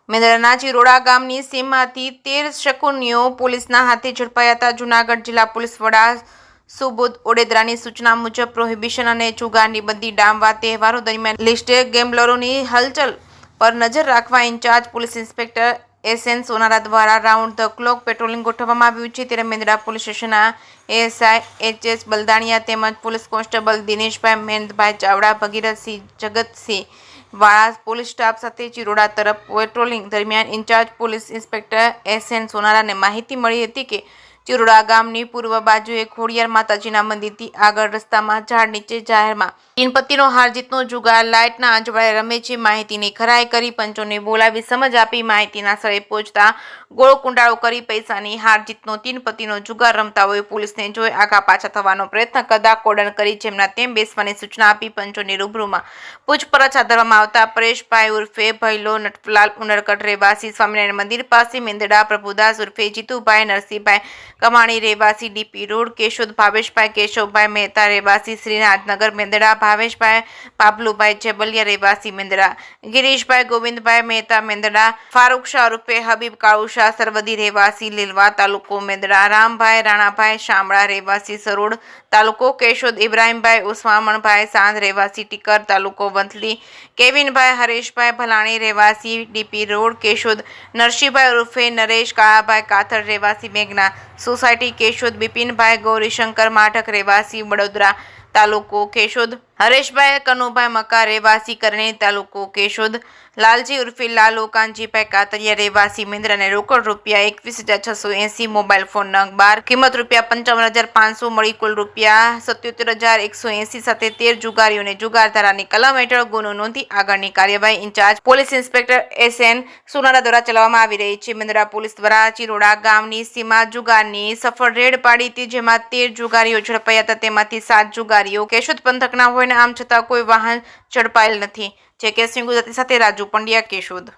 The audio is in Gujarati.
મેંદડાના ચિરોડા ગામની સીમમાંથી 13 શકુનીઓ પોલીસના હાથે ઝડપાયા હતા. જૂનાગઢ જિલ્લા પોલીસ વડા સુબોધ ઓડેદરાની સૂચના મુજબ પ્રોહિબિશન અને જુગારની બંધી ડામવા તહેવારો દરમિયાન લિસ્ટેડ ગેમ્બલરોની હલચલ પર નજર રાખવા incharge police inspector SN Sonara દ્વારા રાઉન્ડ ધ ક્લોક પેટ્રોલિંગ ગોઠવવામાં આવ્યું છે. ત્યારે મેંદડા પોલીસ સ્ટેશનના એએસઆઈ એચએસ બલદાણિયા તેમજ police constable Dineshbhai Mahendrabhai Chavda, Bhagirathsinh, Jagatsinh Vala police staff સાથે ચિરોડા તરફ પેટ્રોલિંગ દરમિયાન ઇન્ચાર્જ પોલીસ ઇન્સ્પેક્ટર એસએન સોનારાને માહિતી મળી હતી કે ચિરોડા ગામની પૂર્વ બાજુએ ખોડિયાર માતાજીના મંદિરથી આગળ રસ્તામાં ઝાડ નીચે જાહેરમાં તીનપત્તીનો હાર જીતનો જુગાર લાઇટના અજવાળે રમે છે. માહિતીની ખરાઈ કરી પંચોને બોલાવી સમજ આપી માહિતીના સ્થળે પહોંચતા ગોળ કુંડાળો કરી પૈસાની હાર જીતનો તીનપત્તીનો જુગાર રમતા હોય પોલીસને જોઈ આગા પાછા થવાનો પ્રયત્ન કરતા કોર્ડન કરી જેમના તેમ બેસવાની સૂચના આપી પંચોની રૂબરૂમાં પૂછપરછ હાથ ધરવામાં આવતા પરેશભાઈ ઉર્ફે ભૈલો નટલાલ ઉનડકટ રહેવાસી સ્વામિનારાયણ મંદિર પાસે મેંદડા, પ્રભુદાસ ઉર્ફે જીતુભાઈ નરસિંહભાઈ કમાણી રહેવાસી ડીપી રોડ કેશોદ, ભાવેશભાઈ કેશવભાઈ મહેતા રહેવાસી શ્રીનાથનગર મેંદડા, ભાવેશભાઈ પાબલુભાઈ જેબલિયા રહેવાસી મેંદડા, ગિરીશભાઈ ગોવિંદભાઈ મહેતા મેંદડા, ફારૂક શાહ ઉર્ફે હબીબ કાળુ શાહ સરવદી રહેવાસી લીલવા તાલુકો મેંદડા, રામભાઈ રાણાભાઈ શામળા રહેવાસી સરોડ તાલુકો કેશોદ, ઇબ્રાહીમભાઈ ઉસ્મામણભાઈ સાંધ રહેવાસી ટીકર તાલુકો વંથલી, કેવિનભાઈ હરેશભાઈ ભલાણી રહેવાસી ડીપી રોડ કેશોદ, નરસિંહભાઈ ઉર્ફે નરેશ કાળાભાઈ કાથડ રહેવાસી મેઘના સોસાયટી કેશોદ, બિપિનભાઈ ગૌરીશંકર માઠક રહેવાસી વડોદરા તાલુકો કેશોદ, હરેશભાઈ કનુભાઈ મકા રહેવાસી કરણી તાલુકો કેશોદ, લાલજી ઉર્ફે લાલુ કાનજીભાઈ કાતરિયા રહેવાસી મેંદડાને રોકડ રૂપિયા 21,680, મોબાઈલ ફોન નંગ 12 કિંમત રૂપિયા 55,500 મળી કુલ રૂપિયા 77,180 સાથે 13 જુગારીઓને જુગાર ધારાની કલમ હેઠળ ગુનો નોંધી આગળની કાર્યવાહી incharge police inspector SN Sonara દ્વારા ચલાવવામાં આવી રહી છે. મેંદડા પોલીસ દ્વારા ચિરોડા ગામની સીમા જુગારની સફળ રેડ પાડી હતી જેમાં 13 જુગારીઓ ઝડપાયા હતા. તેમાંથી 7 જુગારીઓ કેશોદ પંથકના હોય ને આમ છતાં કોઈ વાહન ઝડપાયેલ નથી. જે કે સિંહ ગુજરાતી સાથે રાજુ પંડ્યા, કેશોદ.